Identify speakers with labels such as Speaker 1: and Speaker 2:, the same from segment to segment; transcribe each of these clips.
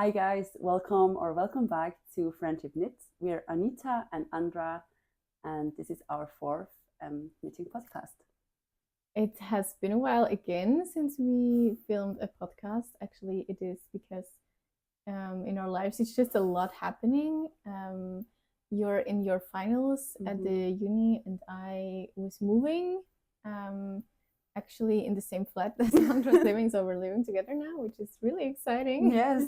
Speaker 1: Hi guys, welcome back to Friendship Knits. We're Anita and Andra, and this is our fourth knitting podcast.
Speaker 2: It has been a while again since we filmed a podcast. Actually, it is because in our lives it's just a lot happening. You're in your finals at the uni, and I was moving. Actually, in the same flat that Andra's living, so we're living together now, which is really exciting.
Speaker 1: Yes.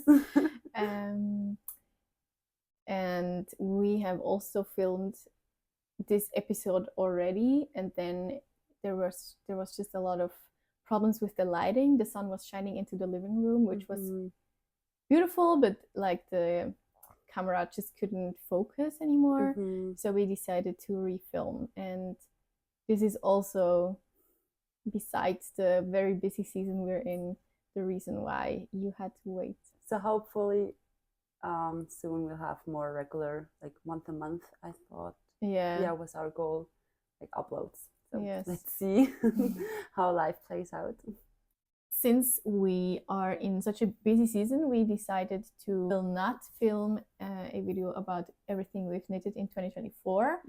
Speaker 2: And we have also filmed this episode already, and then there was just a lot of problems with the lighting. The sun was shining into the living room, which was beautiful, but like the camera just couldn't focus anymore. So we decided to refilm, and this is also, besides the very busy season we're in, the reason why you had to wait.
Speaker 1: So hopefully soon we'll have more regular, like month a month, I thought. Yeah, was our goal, like uploads. So
Speaker 2: Yes.
Speaker 1: Let's see how life plays out.
Speaker 2: Since we are in such a busy season, we decided to not film a video about everything we've knitted in 2024.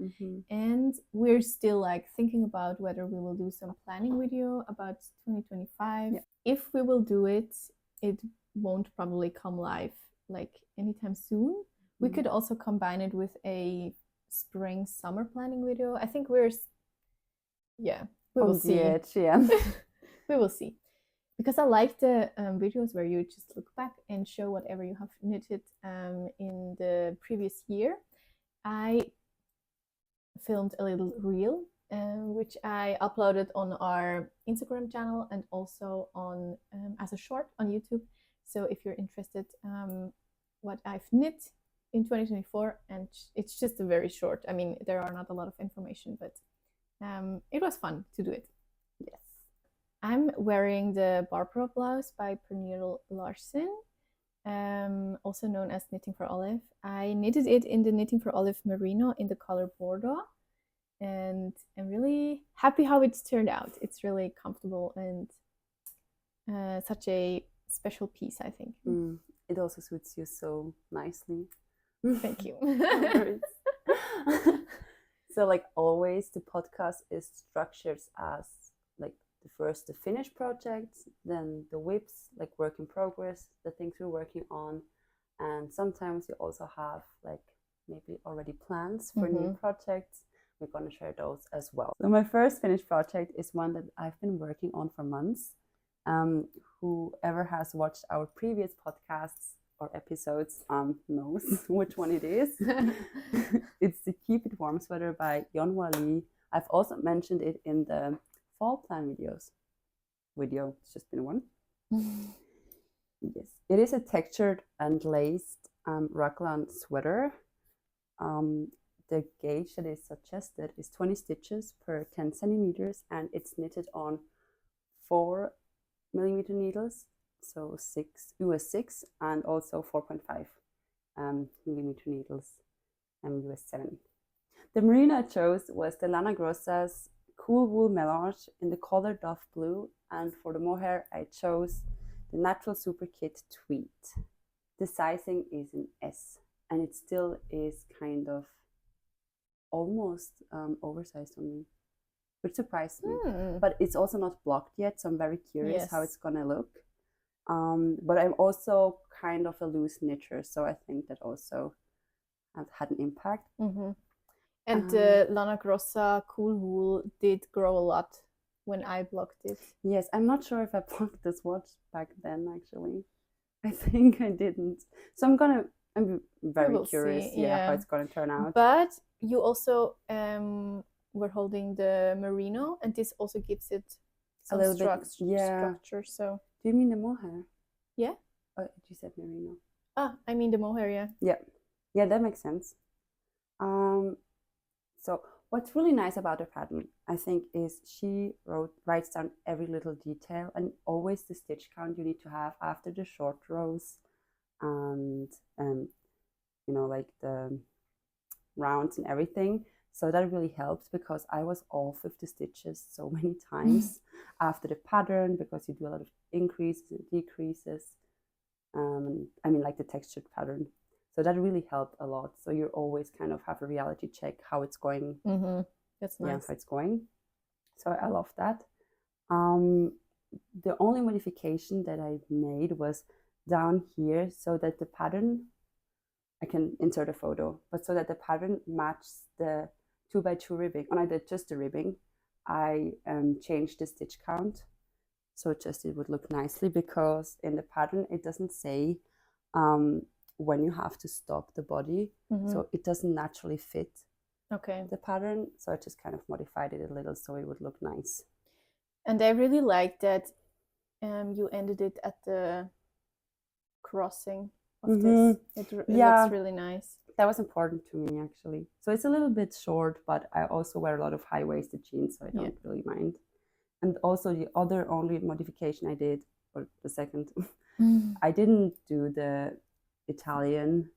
Speaker 2: And we're still like thinking about whether we will do some planning video about 2025. If we will do it, it won't probably come live like anytime soon. We could also combine it with a spring summer planning video. I think we will see. We will see. Because I like the videos where you just look back and show whatever you have knitted in the previous year. I filmed a little reel, which I uploaded on our Instagram channel and also on as a short on YouTube. So if you're interested, what I've knit in 2024, and it's just a very short. I mean, there are not a lot of information, but it was fun to do it. Yes. I'm wearing the Barbara blouse by Pernille Larsen, also known as Knitting for Olive. I knitted it in the Knitting for Olive merino in the color Bordeaux, and I'm really happy how it's turned out. It's really comfortable and such a special piece, I think.
Speaker 1: It also suits you so nicely.
Speaker 2: Thank you.
Speaker 1: So like always, the podcast is structured as like the first the finished projects, then the whips, like work in progress, the things we're working on, and sometimes we also have like maybe already plans for new projects. We're going to share those as well. So my first finished project is one that I've been working on for months. Whoever has watched our previous podcasts or episodes knows which one it is. It's the Keep It Warm sweater by yeon. I've also mentioned it in the fall plan video. It's just been one. Yes, it is a textured and laced raglan sweater. The gauge that is suggested is 20 stitches per 10 centimeters, and it's knitted on 4mm needles, so US 6, and also 4.5 millimeter needles, US 7. The merino I chose was the Lana Grossa's Cool Wool Melange in the color Dove Blue, and for the mohair I chose the Natural Super Kit Tweed. The sizing is an S, and it still is kind of almost oversized on me, which surprised me. But it's also not blocked yet, so I'm very curious how it's gonna look. But I'm also kind of a loose knitter, so I think that also had an impact.
Speaker 2: And the Lana Grossa Cool Wool did grow a lot when I blocked it. Yes,
Speaker 1: I'm not sure if I blocked this watch back then, actually. I think I didn't. So I'm very curious how it's going to turn out.
Speaker 2: But you also were holding the merino, and this also gives it some a little structure. So
Speaker 1: do you mean the mohair?
Speaker 2: Yeah.
Speaker 1: Oh, you said merino.
Speaker 2: I mean the mohair, yeah.
Speaker 1: Yeah, that makes sense. So what's really nice about her pattern, I think, is she writes down every little detail, and always the stitch count you need to have after the short rows, and you know, like the rounds and everything. So that really helps, because I was off with the stitches so many times after the pattern, because you do a lot of increases and decreases. I mean, like the textured pattern. So that really helped a lot. So you always kind of have a reality check how it's going.
Speaker 2: That's nice.
Speaker 1: Yeah, how it's going. So I love that. The only modification that I made was down here, so that the pattern, I can insert a photo, but so that the pattern matches the 2x2 ribbing. And I did just the ribbing. I changed the stitch count, so just it would look nicely, because in the pattern it doesn't say when you have to stop the body, so it doesn't naturally fit the pattern. So I just kind of modified it a little so it would look nice.
Speaker 2: And I really like that you ended it at the crossing of this. It looks really nice.
Speaker 1: That was important to me, actually. So it's a little bit short, but I also wear a lot of high-waisted jeans, so I don't really mind. And also the other only modification I did, or the second, I didn't do the Italian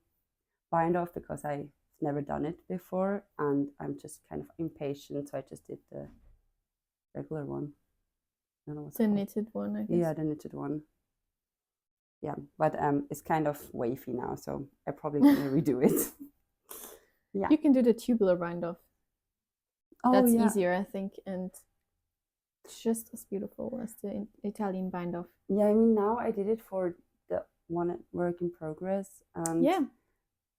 Speaker 1: bind off because I've never done it before, and I'm just kind of impatient, so I just did the regular one. I don't know what's
Speaker 2: the
Speaker 1: called.
Speaker 2: Knitted one, I guess.
Speaker 1: Yeah, the knitted one. Yeah, but it's kind of wavy now, so I probably gonna redo it. Yeah,
Speaker 2: you can do the tubular bind off. That's easier, I think, and just as beautiful as the Italian bind off.
Speaker 1: Yeah, I mean, now I did it for the one work in progress, and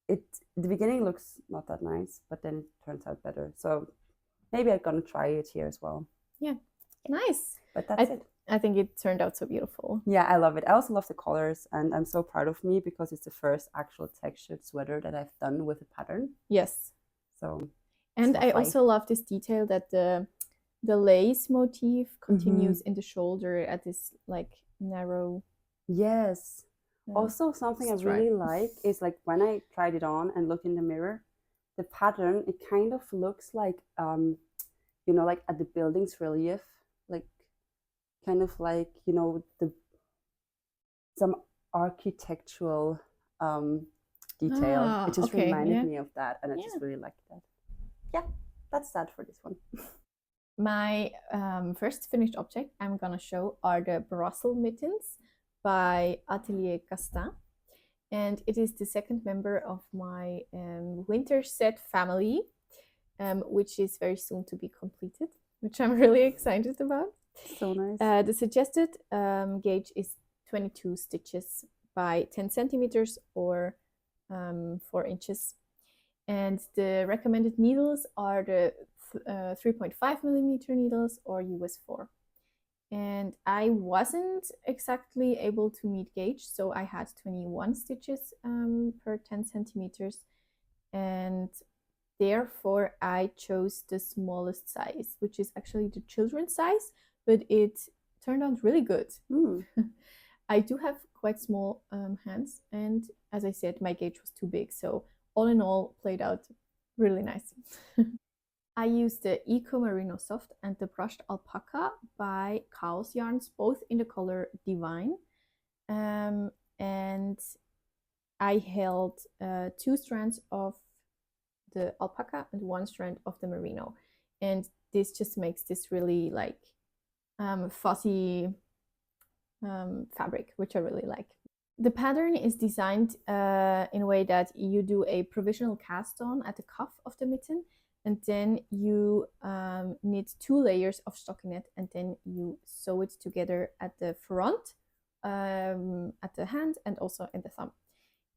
Speaker 1: the beginning looks not that nice, but then it turns out better. So maybe I'm gonna try it here as well.
Speaker 2: Yeah, nice.
Speaker 1: But that's it.
Speaker 2: I think it turned out so beautiful.
Speaker 1: Yeah, I love it. I also love the colors, and I'm so proud of me because it's the first actual textured sweater that I've done with a pattern.
Speaker 2: Yes.
Speaker 1: So,
Speaker 2: and I also love this detail that the lace motif continues in the shoulder at this like narrow.
Speaker 1: Yes. Also, something stripe. I really like is like when I tried it on and look in the mirror, the pattern, it kind of looks like you know, like at the building's relief, like kind of like, you know, some architectural detail. It just reminded me of that, and I just really liked that. Yeah, that's that for this one.
Speaker 2: My first finished object I'm gonna show are the Brussels mittens by Atelier Castin, and it is the second member of my winter set family, which is very soon to be completed, which I'm really excited about.
Speaker 1: So nice.
Speaker 2: The suggested gauge is 22 stitches by 10 centimeters or 4 inches. And the recommended needles are the 3.5 millimeter needles or US 4. And I wasn't exactly able to meet gauge, so I had 21 stitches per 10 centimeters. And therefore I chose the smallest size, which is actually the children's size, but it turned out really good. I do have quite small hands, and as I said, my gauge was too big, so all in all, played out really nice. I used the Eco Merino Soft and the Brushed Alpaca by Chaos Yarns, both in the color Divine. And I held 2 strands of the alpaca and 1 strand of the merino. And this just makes this really like fuzzy fabric, which I really like. The pattern is designed in a way that you do a provisional cast on at the cuff of the mitten, and then you knit 2 layers of stockinette, and then you sew it together at the front, at the hand, and also in the thumb.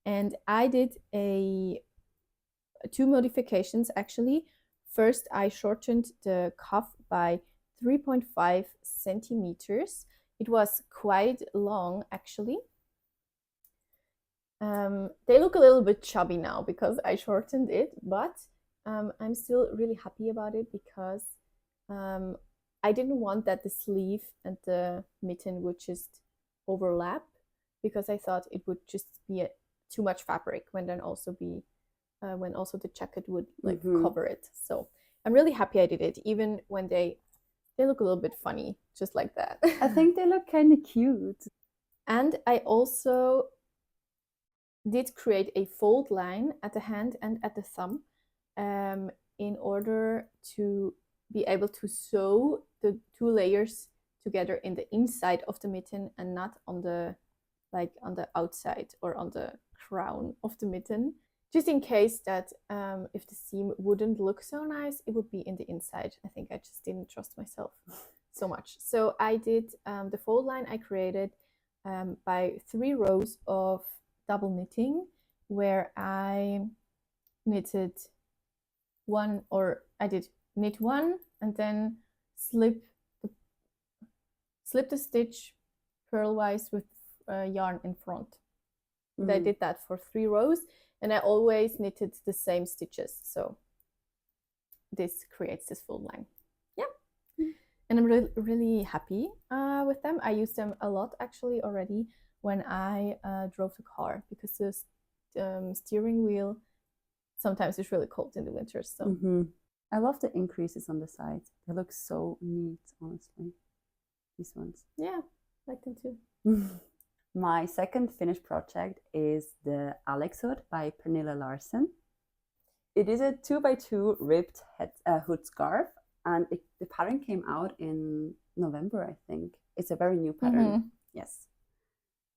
Speaker 2: And I did 2 modifications actually. First, I shortened the cuff by 3.5 centimeters. It was quite long actually. They look a little bit chubby now because I shortened it, but I'm still really happy about it because I didn't want that the sleeve and the mitten would just overlap, because I thought it would just be too much fabric when also the jacket would like cover it. So I'm really happy I did it, even when they look a little bit funny, just like that.
Speaker 1: I think they look kind of cute.
Speaker 2: And I also did create a fold line at the hand and at the thumb in order to be able to sew the 2 layers together in the inside of the mitten and not on the like on the outside or on the crown of the mitten, just in case that if the seam wouldn't look so nice, it would be in the inside. I think I just didn't trust myself so much. So I did the fold line I created by 3 rows of double knitting, where I knitted one, or I did knit one and then slip the stitch purlwise with yarn in front. I did that for 3 rows, and I always knitted the same stitches, so this creates this fold line. Yeah. And I'm really happy with them. I used them a lot actually already when I drove the car, because the steering wheel sometimes is really cold in the winter. So
Speaker 1: I love the increases on the sides. They look so neat, honestly. These ones.
Speaker 2: Yeah, I like them too.
Speaker 1: My second finished project is the Alex hood by Pernille Larsen. It is a 2x2 ribbed hood scarf, and the pattern came out in November, I think. It's a very new pattern. Yes.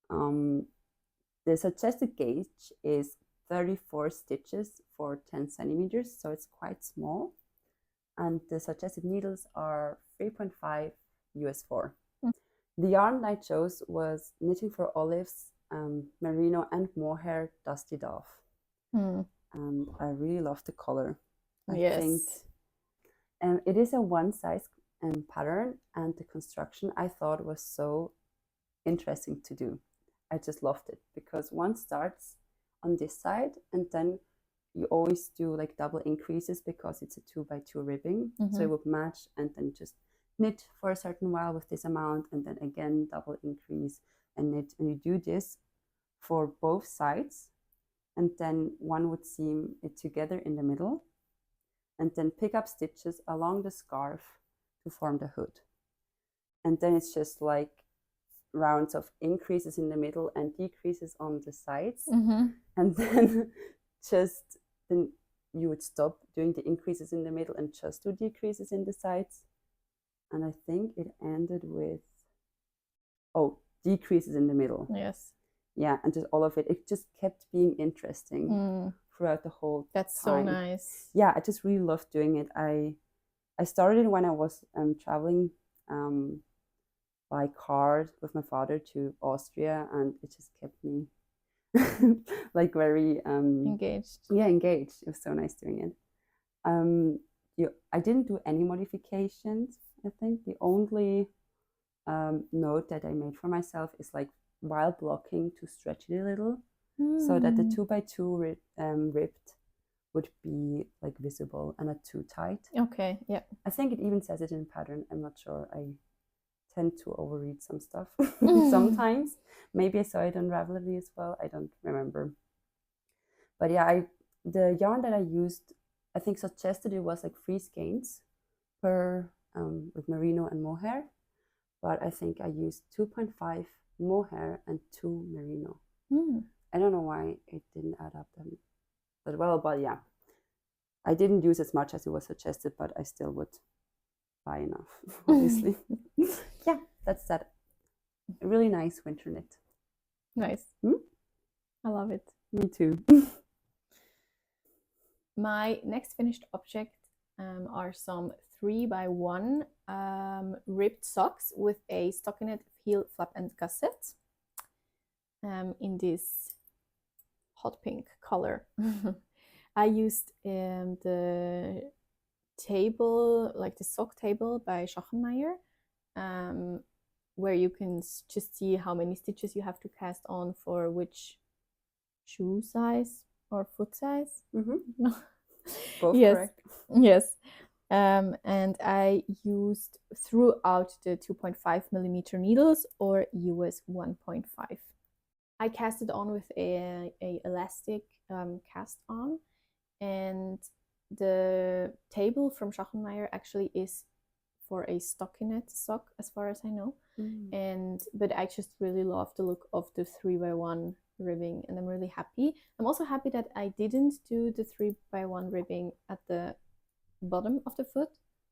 Speaker 1: The suggested gauge is 34 stitches for 10 centimeters, so it's quite small. And the suggested needles are 3.5 US4. The yarn I chose was Knitting for Olives, merino and mohair dusty dove. And I really love the color. I think it is a one size pattern, and the construction I thought was so interesting to do. I just loved it because one starts on this side, and then you always do like double increases because it's a 2x2 ribbing, so it would match, and then just knit for a certain while with this amount, and then again double increase and knit, and you do this for both sides, and then one would seam it together in the middle, and then pick up stitches along the scarf to form the hood. And then it's just like rounds of increases in the middle and decreases on the sides, and then then you would stop doing the increases in the middle and just do decreases in the sides. And I think it ended with decreases in the middle.
Speaker 2: Yes.
Speaker 1: Yeah, and just all of it just kept being interesting throughout the whole
Speaker 2: That's
Speaker 1: time.
Speaker 2: so nice.
Speaker 1: Yeah, I just really loved doing it. I started when I was traveling by car with my father to Austria, and it just kept me like very
Speaker 2: engaged.
Speaker 1: Yeah, engaged. It was so nice doing it. I didn't do any modifications. I think the only note that I made for myself is like while blocking to stretch it a little, so that the 2x2 ribbed would be like visible and not too tight.
Speaker 2: Okay, yeah.
Speaker 1: I think it even says it in pattern. I'm not sure. I tend to overread some stuff sometimes. Maybe I saw it on Ravelry as well. I don't remember. But yeah, the yarn that I used, I think suggested it was like 3 skeins per with merino and mohair, but I think I used 2.5 mohair and 2 merino. I don't know why it didn't add up that well, but yeah, I didn't use as much as it was suggested, but I still would buy enough, obviously. Yeah, that's that. A really nice winter knit.
Speaker 2: Nice. I love it.
Speaker 1: Me too.
Speaker 2: My next finished object are some 3x1 ribbed socks with a stockinette heel, flap and gusset in this hot pink color. I used the table, like the sock table by Schachenmeier, where you can just see how many stitches you have to cast on for which shoe size or foot size.
Speaker 1: Both
Speaker 2: yes.
Speaker 1: correct.
Speaker 2: Yes. And I used throughout the 2.5 millimeter needles, or US 1.5. I cast it on with a elastic cast on, and the table from Schachenmeier actually is for a stockinette sock, as far as I know. But I just really love the look of the 3x1 ribbing, and I'm really happy. I'm also happy that I didn't do the 3x1 ribbing at the bottom of the foot,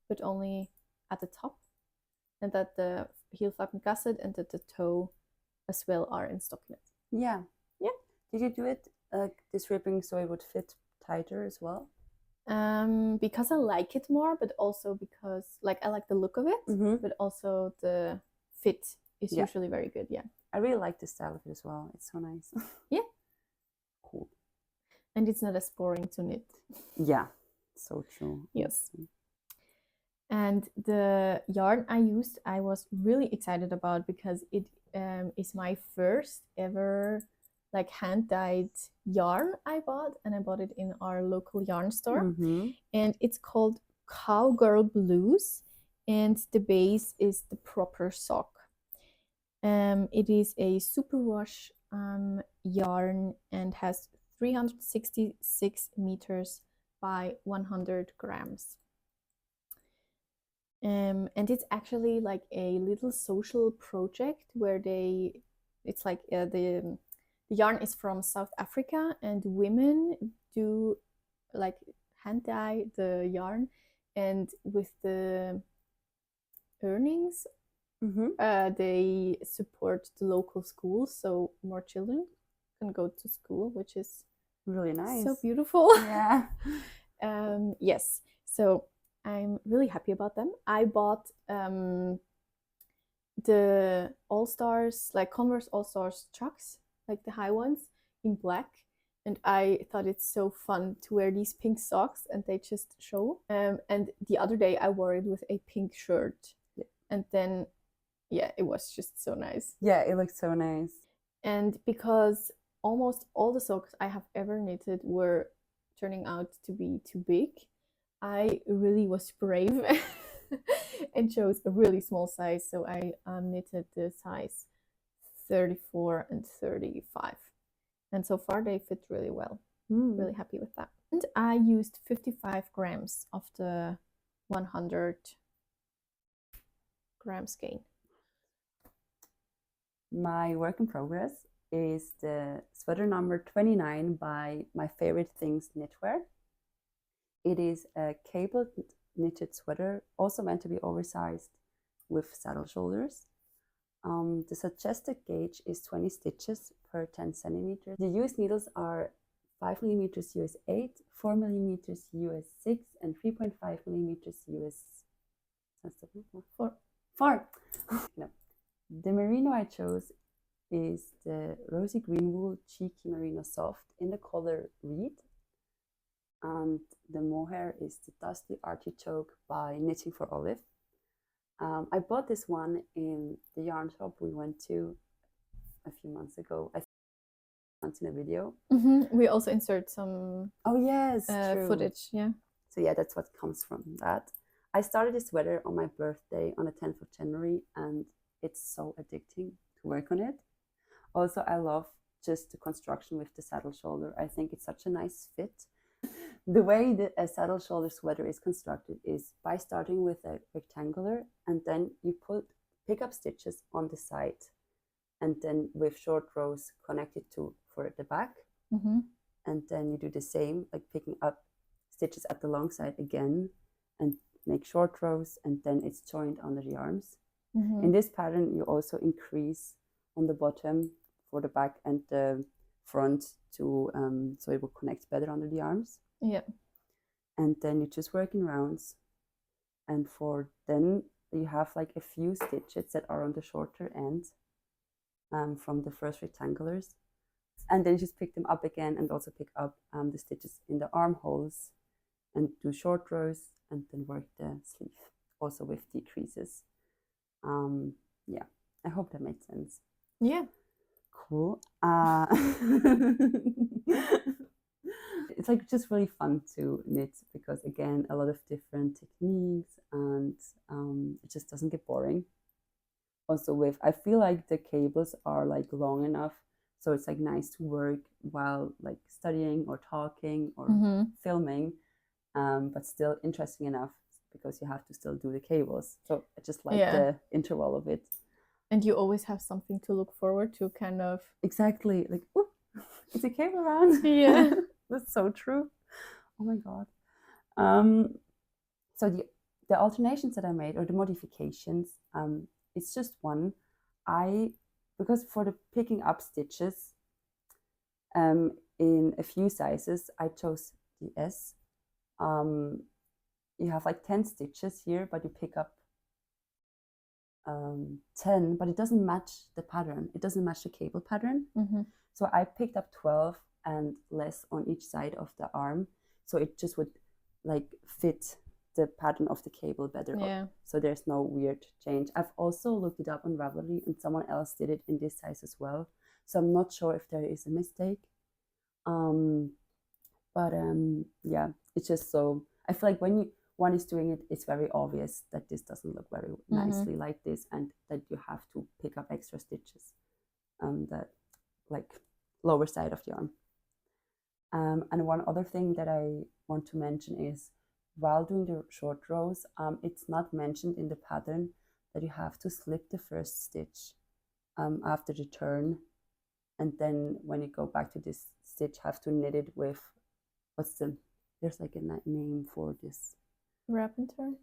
Speaker 2: but only at the top, and that the heel, flap and gusset and that the toe as well are in stockinette.
Speaker 1: Yeah.
Speaker 2: Yeah.
Speaker 1: Did you do it this ribbing so it would fit tighter as well?
Speaker 2: Because I like it more, but also because like I like the look of it, but also the fit is usually very good. Yeah.
Speaker 1: I really like the style of it as well. It's so nice.
Speaker 2: Yeah.
Speaker 1: Cool.
Speaker 2: And it's not as boring to knit.
Speaker 1: Yeah, so true.
Speaker 2: Yes. And the yarn I used, I was really excited about because it is my first ever like hand-dyed yarn I bought, and I bought it in our local yarn store. And it's called Cowgirl Blues, and the base is the proper sock. It is a superwash yarn and has 366 meters by 100 grams. And it's actually like a little social project where it's like the yarn is from South Africa, and women do like hand dye the yarn, and with the earnings they support the local schools, so more children can go to school, which is
Speaker 1: really nice.
Speaker 2: So beautiful.
Speaker 1: Yeah.
Speaker 2: Yes, so I'm really happy about them. I bought the All-Stars, like Converse All-Stars chucks, like the high ones, in black. And I thought it's so fun to wear these pink socks, and they just show. And the other day I wore it with a pink shirt. Yeah. And then, yeah, it was just so nice.
Speaker 1: Yeah, it looked so nice.
Speaker 2: And because almost all the socks I have ever knitted were turning out to be too big, I really was brave and chose a really small size. So I knitted the size 34 and 35. And so far they fit really well. Really happy with that. And I used 55 grams of the 100 gram skein.
Speaker 1: My work in progress is the sweater number 29 by My Favorite Things Knitwear. It is a cable knitted sweater, also meant to be oversized with saddle shoulders. The suggested gauge is 20 stitches per 10 centimeters. The used needles are 5 millimeters US 8, 4 millimeters US 6, and 3.5 millimeters US 4. No. The merino I chose is the rosy green wool cheeky merino soft in the color reed. And the mohair is the dusty artichoke by Knitting for Olive. I bought this one in the yarn shop we went to a few months ago. I think once in a video.
Speaker 2: We also insert some footage. Yeah.
Speaker 1: So yeah, that's what comes from that. I started this sweater on my birthday on the 10th of January, and it's so addicting to work on it. Also, I love just the construction with the saddle shoulder. I think it's such a nice fit. The way that a saddle shoulder sweater is constructed is by starting with a rectangular, and then you pick up stitches on the side, and then with short rows connected for the back. And then you do the same, like picking up stitches at the long side again and make short rows, and then it's joined under the arms. In this pattern, you also increase on the bottom for the back and the front to so it will connect better under the arms.
Speaker 2: Yeah.
Speaker 1: And then you just work in rounds, and then you have like a few stitches that are on the shorter end from the first rectangulars, and then you just pick them up again and also pick up the stitches in the armholes and do short rows, and then work the sleeve also with decreases. Yeah, I hope that made sense.
Speaker 2: Yeah.
Speaker 1: Cool. It's like just really fun to knit because, again, a lot of different techniques, and it just doesn't get boring. Also I feel like the cables are like long enough, so it's like nice to work while like studying or talking or filming, but still interesting enough because you have to still do the cables. So I just like the interval of it.
Speaker 2: And you always have something to look forward to, kind of.
Speaker 1: Exactly. Like, ooh, is a cable around?
Speaker 2: Yeah.
Speaker 1: That's so true. Oh my God. So the alternations that I made, or the modifications, it's just one. I because for the picking up stitches, in a few sizes, I chose the S. You have like 10 stitches here, but you pick up 10, but it doesn't match the pattern. It doesn't match the cable pattern. So I picked up 12 and less on each side of the arm. So it just would like fit the pattern of the cable better.
Speaker 2: Yeah.
Speaker 1: So there's no weird change. I've also looked it up on Ravelry, and someone else did it in this size as well. So I'm not sure if there is a mistake. Yeah, it's just so, I feel like when one is doing it, it's very obvious that this doesn't look very nicely like this, and that you have to pick up extra stitches on the like lower side of the arm. And one other thing that I want to mention is, while doing the short rows, it's not mentioned in the pattern that you have to slip the first stitch after the turn, and then when you go back to this stitch, have to knit it with, there's like a name for this.
Speaker 2: Wrap and turn?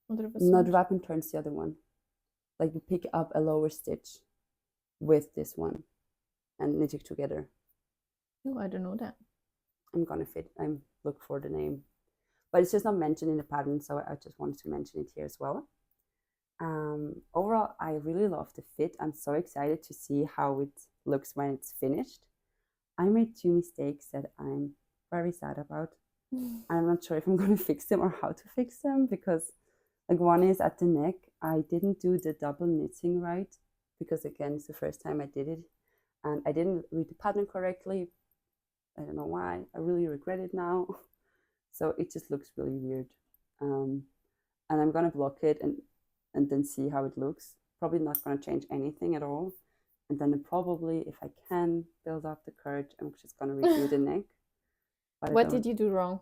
Speaker 1: Not wrap and turn, it's the other one. Like you pick up a lower stitch with this one and knit it together.
Speaker 2: Oh, I don't know that.
Speaker 1: I'm look for the name, but it's just not mentioned in the pattern, so I just wanted to mention it here as well. Overall, I really love the fit. I'm so excited to see how it looks when it's finished. I made 2 mistakes that I'm very sad about. I'm not sure if I'm going to fix them or how to fix them, because like one is at the neck. I didn't do the double knitting right, because again, it's the first time I did it, and I didn't read the pattern correctly. I don't know why. I really regret it now. So it just looks really weird. And I'm going to block it and then see how it looks. Probably not going to change anything at all. And then probably, if I can build up the courage, I'm just going to redo the neck. But
Speaker 2: what did you do wrong?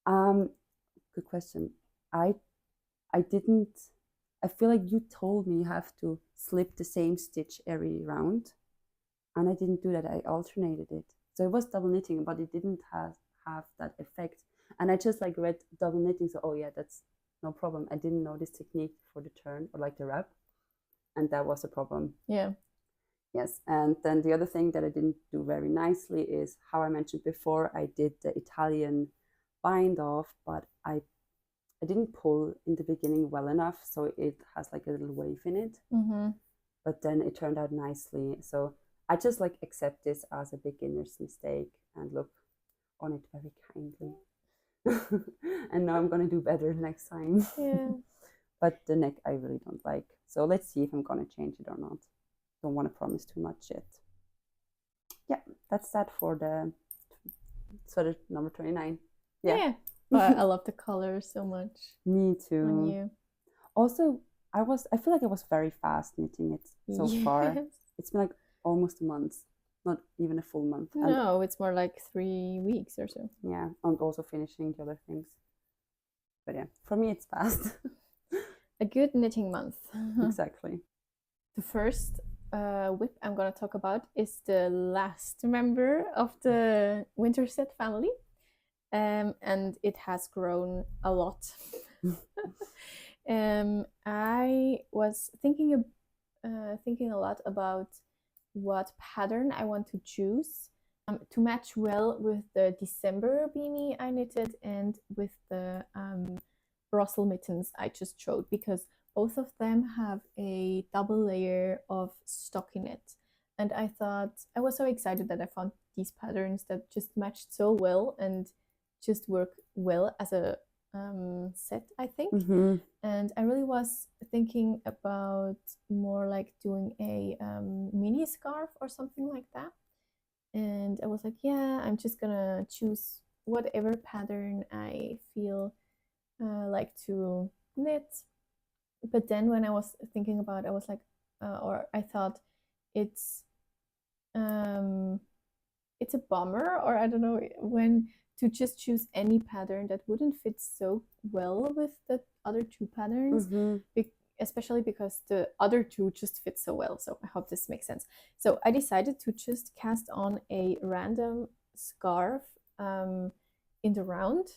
Speaker 1: Good question. I feel like you told me you have to slip the same stitch every round, and I didn't do that. I alternated it. So it was double knitting, but it didn't have that effect. And I just like read double knitting, so oh yeah, that's no problem. I didn't know this technique for the turn or like the wrap, and that was a problem.
Speaker 2: Yeah.
Speaker 1: Yes, and then the other thing that I didn't do very nicely is how I mentioned before, I did the Italian bind off, but I didn't pull in the beginning well enough, so it has like a little wave in it. But then it turned out nicely. So I just like accept this as a beginner's mistake and look on it very kindly. And now I'm gonna do better next time.
Speaker 2: Yeah.
Speaker 1: But the neck I really don't like. So let's see if I'm gonna change it or not. Don't want to promise too much yet. Yeah, that's that for the sweater number 29.
Speaker 2: Yeah. But I love the color so much.
Speaker 1: Me too.
Speaker 2: On you.
Speaker 1: Also, I feel like I was very fast knitting it so far. It's been like almost a month, not even a full month.
Speaker 2: No, it's more like 3 weeks or so.
Speaker 1: Yeah, and also finishing the other things. But yeah, for me it's fast.
Speaker 2: A good knitting month.
Speaker 1: Exactly.
Speaker 2: The first whip I'm going to talk about is the last member of the winter set family. And it has grown a lot. I was thinking a lot about what pattern I want to choose to match well with the December beanie I knitted and with the Brussels mittens I just showed, because both of them have a double layer of stockinette. And I was so excited that I found these patterns that just matched so well and just work well as a set, I think. And I really was thinking about more like doing a mini scarf or something like that. And I was like, yeah, I'm just gonna choose whatever pattern I feel like to knit. But then when I was thinking about it, I was like, or I thought it's a bummer, or I don't know, when to just choose any pattern that wouldn't fit so well with the other 2 patterns, especially because the other 2 just fit so well. So I hope this makes sense. So I decided to just cast on a random scarf in the round,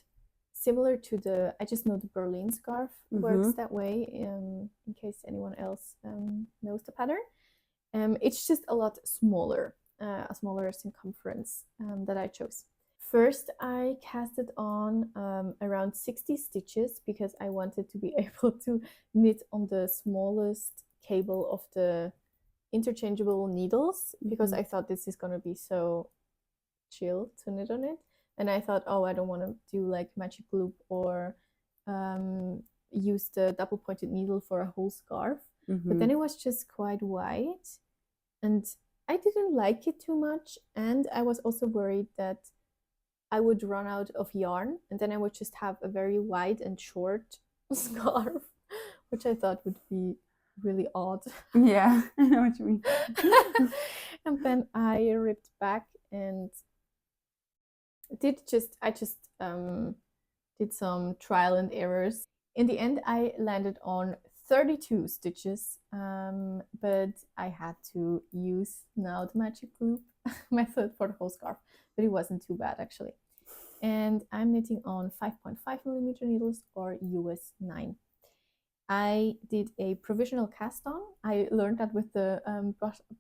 Speaker 2: similar to I just know the Berlin scarf works that way, in case anyone else knows the pattern. It's just a lot smaller, a smaller circumference that I chose. First, I casted on around 60 stitches because I wanted to be able to knit on the smallest cable of the interchangeable needles, because I thought this is going to be so chill to knit on it. And I thought, oh, I don't want to do like magic loop or use the double pointed needle for a whole scarf. But then it was just quite wide and I didn't like it too much. And I was also worried that I would run out of yarn and then I would just have a very wide and short scarf, which I thought would be really odd.
Speaker 1: Yeah, I know what you mean.
Speaker 2: And then I ripped back and did some trial and errors. In the end, I landed on 32 stitches, but I had to use now the magic loop method for the whole scarf, but it wasn't too bad actually. And I'm knitting on 5.5 millimeter needles or US 9. I did a provisional cast on. I learned that with the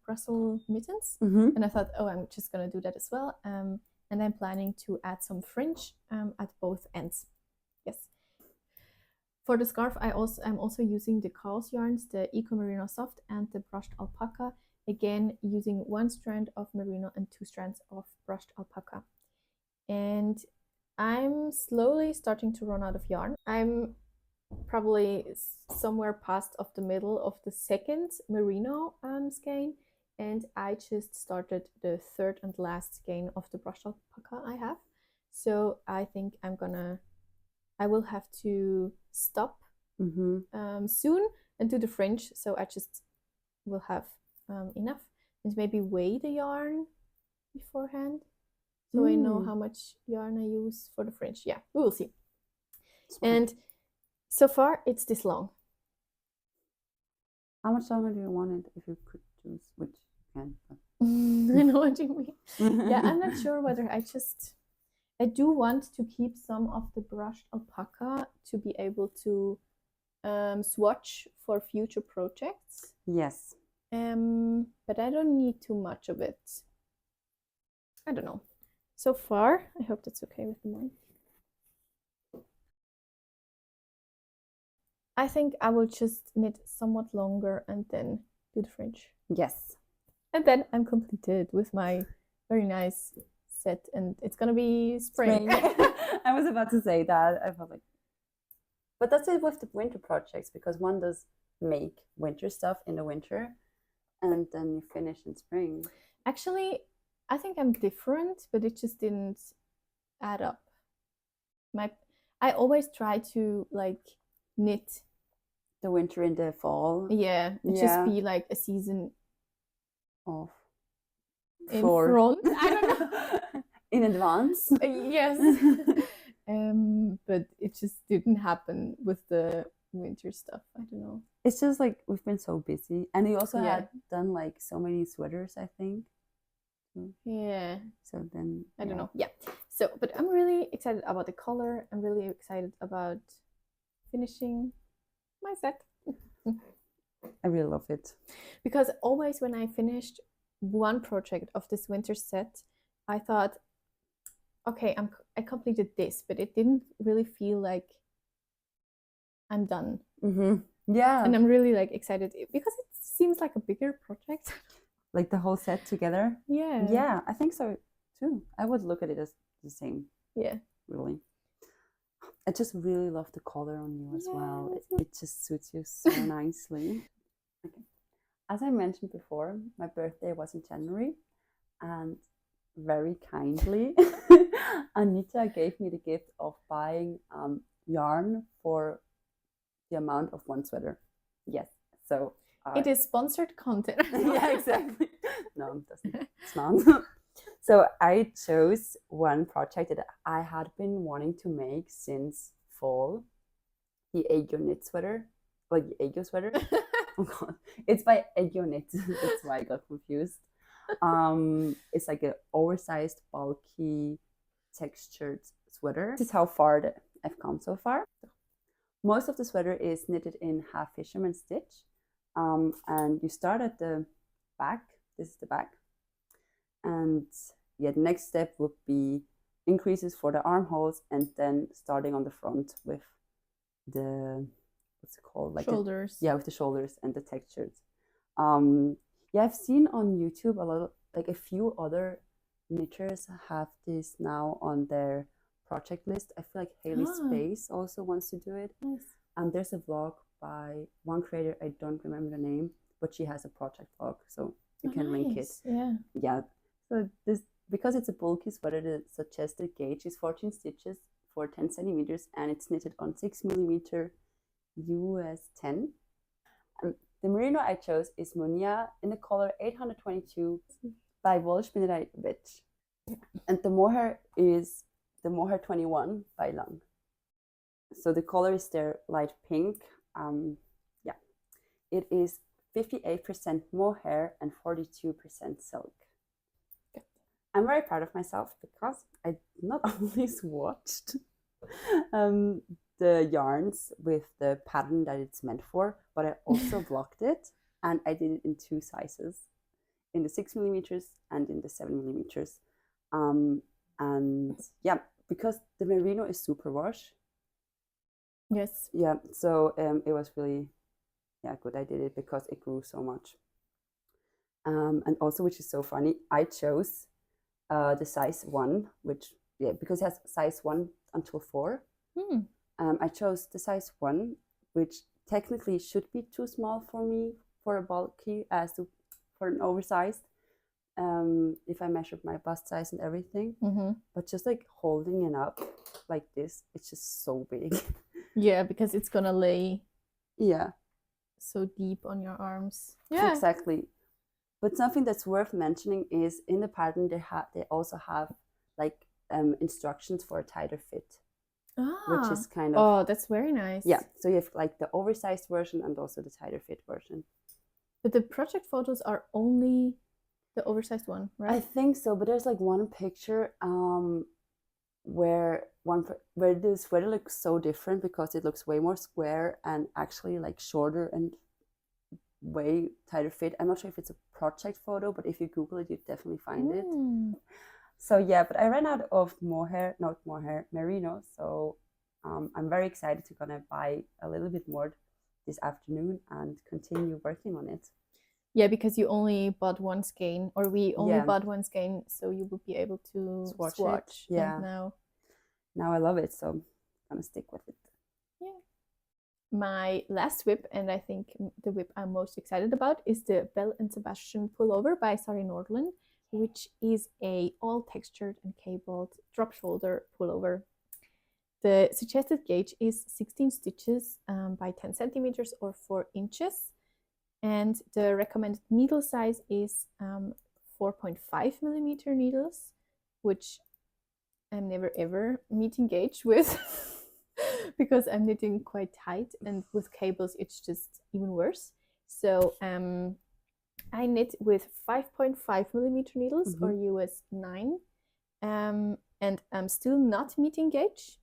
Speaker 2: Brussels mittens, and I thought, oh, I'm just gonna do that as well. And I'm planning to add some fringe at both ends. Yes. For the scarf, I'm also using the Kaos yarns, the Eco Merino Soft and the Brushed Alpaca. Again, using 1 strand of merino and 2 strands of brushed alpaca. And I'm slowly starting to run out of yarn. I'm probably somewhere past of the middle of the second merino skein, and I just started the third and last skein of the brushed alpaca I have. So I think I will have to stop soon and do the fringe, so I just will have enough, and maybe weigh the yarn beforehand so I know how much yarn I use for the fringe. Yeah, we will see. And so far it's this long.
Speaker 1: How much longer do you want it if you could choose? Which you can.
Speaker 2: I know what you mean. Yeah, I'm not sure whether I do want to keep some of the brushed alpaca to be able to swatch for future projects.
Speaker 1: Yes.
Speaker 2: But I don't need too much of it. I don't know. So far, I hope that's okay with the mic. I think I will just knit somewhat longer and then do the fringe.
Speaker 1: Yes.
Speaker 2: And then I'm completed with my very nice set, and it's gonna be spring.
Speaker 1: I was about to say that. I felt like, but that's it with the winter projects, because one does make winter stuff in the winter and then you finish in spring.
Speaker 2: Actually, I think I'm different, but it just didn't add up. I always try to like knit
Speaker 1: the winter in the fall.
Speaker 2: Yeah, just be like a season
Speaker 1: off
Speaker 2: in front. I don't know.
Speaker 1: In advance.
Speaker 2: Yes. But it just didn't happen with the winter stuff. I don't know.
Speaker 1: It's just like we've been so busy, and you also had done like so many sweaters, I think.
Speaker 2: Yeah.
Speaker 1: So then
Speaker 2: I don't know. Yeah. So, but I'm really excited about the color. I'm really excited about finishing my set.
Speaker 1: I really love it,
Speaker 2: because always when I finished one project of this winter set, I thought, okay, I completed this, but it didn't really feel like I'm done.
Speaker 1: Yeah.
Speaker 2: And I'm really like excited because it seems like a bigger project.
Speaker 1: Like the whole set together.
Speaker 2: Yeah.
Speaker 1: Yeah, I think so too. I would look at it as the same.
Speaker 2: Yeah.
Speaker 1: Really. I just really love the color on you as well. It just suits you so nicely. Okay. As I mentioned before, my birthday was in January, and very kindly, Anita gave me the gift of buying yarn for the amount of one sweater. Yes. So
Speaker 2: it is sponsored content.
Speaker 1: Yeah, exactly. No, it doesn't. It's not. So I chose one project that I had been wanting to make since fall. The aegyo knit sweater. Like the aegyo sweater. Oh god. It's by aegyo knit. That's why I got confused. It's like an oversized, bulky, textured sweater. This is how far that I've come so far. Most of the sweater is knitted in half fisherman stitch. And you start at the back. This is the back. And yeah, the next step would be increases for the armholes, and then starting on the front with the, what's it called? Like
Speaker 2: shoulders.
Speaker 1: With the shoulders and the textures. Yeah, I've seen on YouTube a lot of, like a few other knitters have this now on their project list. I feel like Haley Space also wants to do it.
Speaker 2: Nice.
Speaker 1: And there's a vlog by one creator, I don't remember the name, but she has a project vlog, so you can link it. Yeah. So this, because it's a bulky sweater, the suggested gauge is 14 stitches for 10 centimeters, and it's knitted on 6mm US 10. And the merino I chose is Monia in the color 822 by Wollspinnerij Witch. And the mohair is the mohair 21 by Lang. So the color is their light pink. Yeah, it is 58% mohair and 42% silk. I'm very proud of myself because I not only swatched the yarns with the pattern that it's meant for, but I also blocked it, and I did it in 2 sizes, in the 6mm and in the 7mm. And yeah, because the merino is super wash.
Speaker 2: Yes.
Speaker 1: Yeah, so it was really, yeah, good. I did it because it grew so much. And also, which is so funny, I chose the size 1, which, yeah, because it has size 1 until 4. I chose the size 1, which technically should be too small for me for a bulky, for an oversized, if I measured my bust size and everything. But just like holding it up like this, it's just so big.
Speaker 2: Yeah, because it's gonna lay so deep on your arms.
Speaker 1: Yeah, exactly. But something that's worth mentioning is in the pattern they also have like instructions for a tighter fit, which is kind of,
Speaker 2: oh, that's very nice.
Speaker 1: Yeah, so you have like the oversized version and also the tighter fit version.
Speaker 2: But the project photos are only the oversized one, right?
Speaker 1: I think so, but there's like one picture where the sweater looks so different because it looks way more square and actually like shorter and way tighter fit. I'm not sure if it's a project photo, but if you Google it, you definitely find it. So yeah, but I ran out of merino. So I'm very excited to gonna buy a little bit more this afternoon and continue working on it.
Speaker 2: Yeah, because you only bought one skein, or we only bought one skein, so you would be able to swatch.
Speaker 1: Yeah.
Speaker 2: And
Speaker 1: now I love it, so I'm gonna stick with it.
Speaker 2: Yeah. My last whip, and I think the whip I'm most excited about, is the Belle and Sebastian pullover by Sari Nordlung, which is a all textured and cabled drop shoulder pullover. The suggested gauge is 16 stitches by 10 centimeters or 4 inches. And the recommended needle size is 4.5mm needles, which I'm never ever meeting gauge with because I'm knitting quite tight, and with cables it's just even worse. So I knit with 5.5mm needles or US 9, and I'm still not meeting gauge.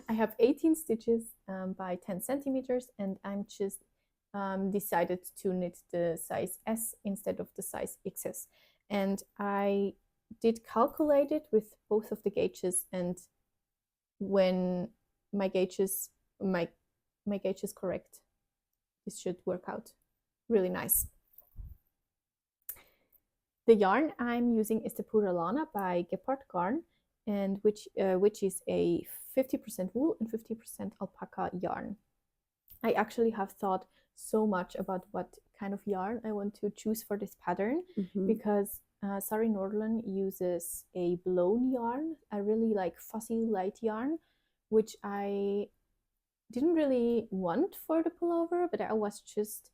Speaker 2: I have 18 stitches by 10 centimeters, and I'm just decided to knit the size S instead of the size XS. And I did calculate it with both of the gauges, and when my gauge is correct, this should work out really nice. The yarn I'm using is the Pura Lana by Gepard Garn, and which is a 50% wool and 50% alpaca yarn. I actually have thought so much about what kind of yarn I want to choose for this pattern, because Sari Nordlung uses a blown yarn, a really like fussy light yarn, which I didn't really want for the pullover, but I was just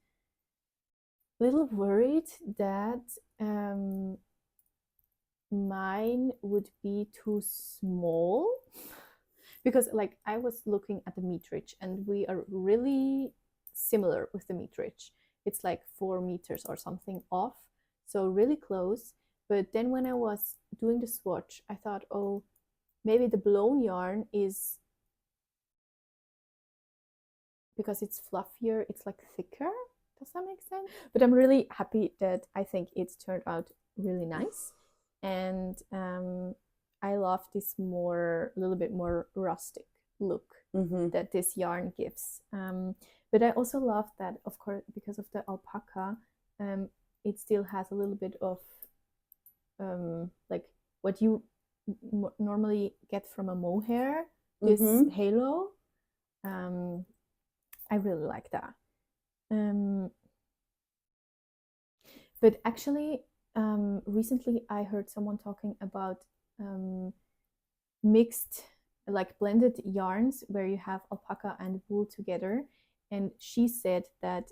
Speaker 2: a little worried that mine would be too small, because like I was looking at the meterage, and we are really similar with the meterage. It's like 4 meters or something off, so really close. But then when I was doing the swatch, I thought, oh, maybe the blown yarn is, because it's fluffier, it's like thicker, Does that make sense? But I'm really happy that I think it's turned out really nice. And I love this a little bit more rustic look that this yarn gives. But I also love that, of course, because of the alpaca, it still has a little bit of like what you normally get from a mohair, this halo. I really like that. But actually, recently I heard someone talking about mixed, like blended yarns where you have alpaca and wool together. And she said that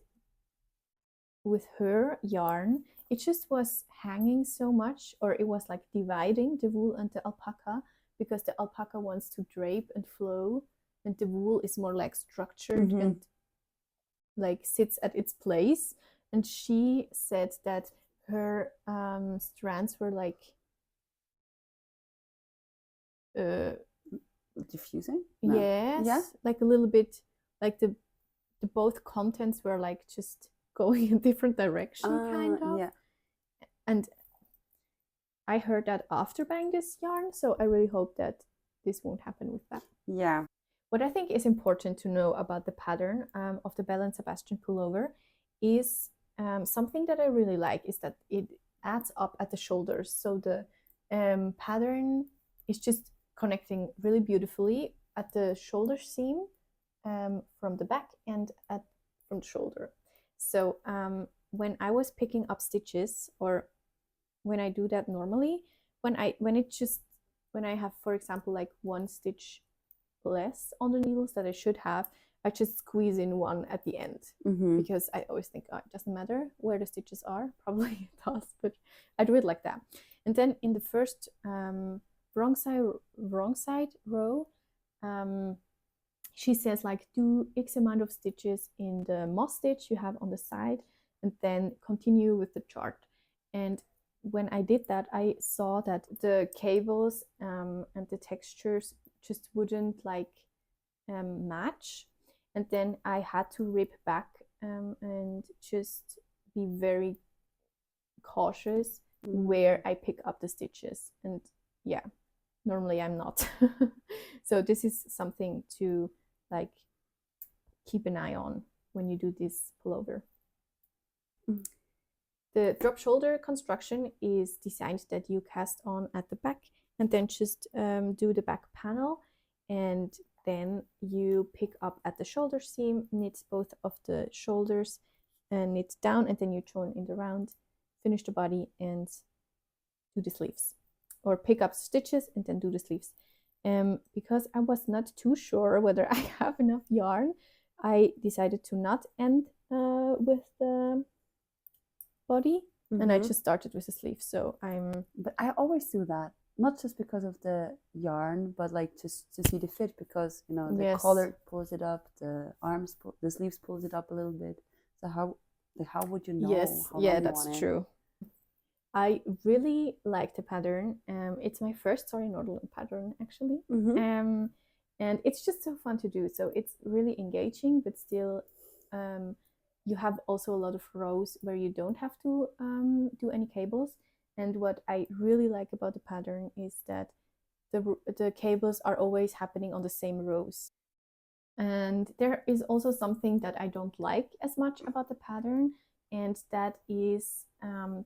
Speaker 2: with her yarn, it just was hanging so much, or it was like dividing the wool and the alpaca, because the alpaca wants to drape and flow, and the wool is more like structured and like sits at its place. And she said that her strands were like
Speaker 1: diffusing.
Speaker 2: Yes, like a little bit, like the both contents were like just going in different direction, kind of.
Speaker 1: Yeah.
Speaker 2: And I heard that after buying this yarn, so I really hope that this won't happen with that.
Speaker 1: Yeah.
Speaker 2: What I think is important to know about the pattern of the Belle and Sebastian pullover is something that I really like is that it adds up at the shoulders. So the pattern is just connecting really beautifully at the shoulder seam from the back and from the shoulder. So when I was picking up stitches, or when I do that normally, when I have, for example, like one stitch less on the needles that I should have, I just squeeze in one at the end, because I always think, oh, it doesn't matter where the stitches are. Probably it does, but I do it like that. And then in the first wrong side row, she says like do X amount of stitches in the moss stitch you have on the side, and then continue with the chart. And when I did that, I saw that the cables and the textures just wouldn't like match. And then I had to rip back and just be very cautious where I pick up the stitches. And yeah, normally I'm not. So this is something to like keep an eye on when you do this pullover. The drop shoulder construction is designed that you cast on at the back and then just do the back panel, and then you pick up at the shoulder seam, knit both of the shoulders and knit down, and then you join in the round, finish the body and do the sleeves, or pick up stitches and then do the sleeves. Because I was not too sure whether I have enough yarn, I decided to not end with the body, and I just started with the sleeves. So
Speaker 1: but I always do that, not just because of the yarn, but like just to see the fit, because you know the collar pulls it up, the the sleeves pulls it up a little bit. So how would you know?
Speaker 2: Yes, yeah, that's true. I really like the pattern. It's my first Sari Nordlung pattern, actually. And it's just so fun to do. So it's really engaging, but still you have also a lot of rows where you don't have to do any cables. And what I really like about the pattern is that the cables are always happening on the same rows. And there is also something that I don't like as much about the pattern, and that is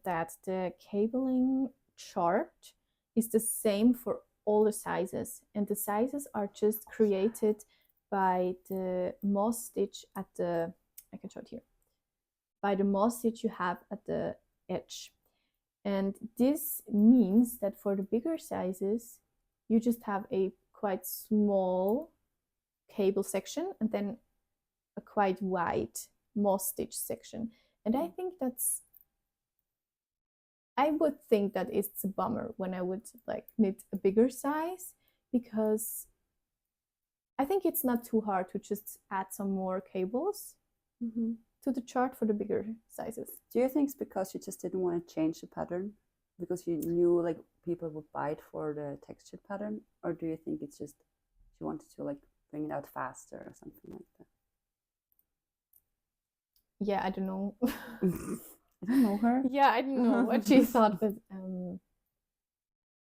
Speaker 2: that the cabling chart is the same for all the sizes, and the sizes are just created by the moss stitch at the, I can show it here, by the moss stitch you have at the edge. And this means that for the bigger sizes, you just have a quite small cable section and then a quite wide moss stitch section. And I think I would think that it's a bummer when I would like knit a bigger size, because I think it's not too hard to just add some more cables to the chart for the bigger sizes.
Speaker 1: Do you think it's because you just didn't want to change the pattern because you knew like people would buy it for the textured pattern, or do you think it's just you wanted to like bring it out faster or something like that?
Speaker 2: yeah, I don't know.
Speaker 1: I don't know her.
Speaker 2: Yeah, I don't know what she thought, but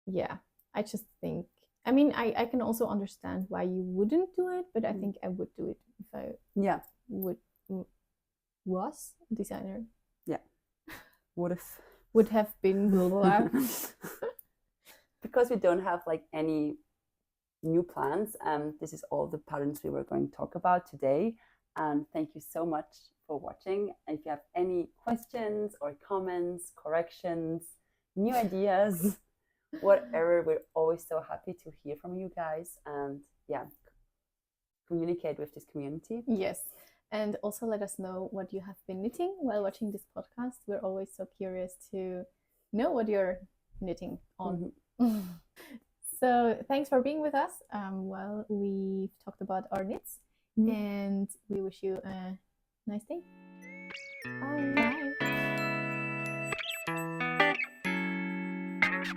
Speaker 2: yeah, I just think, I mean, I can also understand why you wouldn't do it, but I think I would do it if I was a designer.
Speaker 1: Yeah. Would
Speaker 2: have been blah, blah, blah.
Speaker 1: Because we don't have like any new plans, this is all the patterns we were going to talk about today. And thank you so much for watching. And if you have any questions or comments, corrections, new ideas, whatever, we're always so happy to hear from you guys and yeah, communicate with this community.
Speaker 2: Yes. And also let us know what you have been knitting while watching this podcast. We're always so curious to know what you're knitting on. So thanks for being with us while we've talked about our knits, and we wish you a nice day. Bye.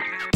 Speaker 2: Bye.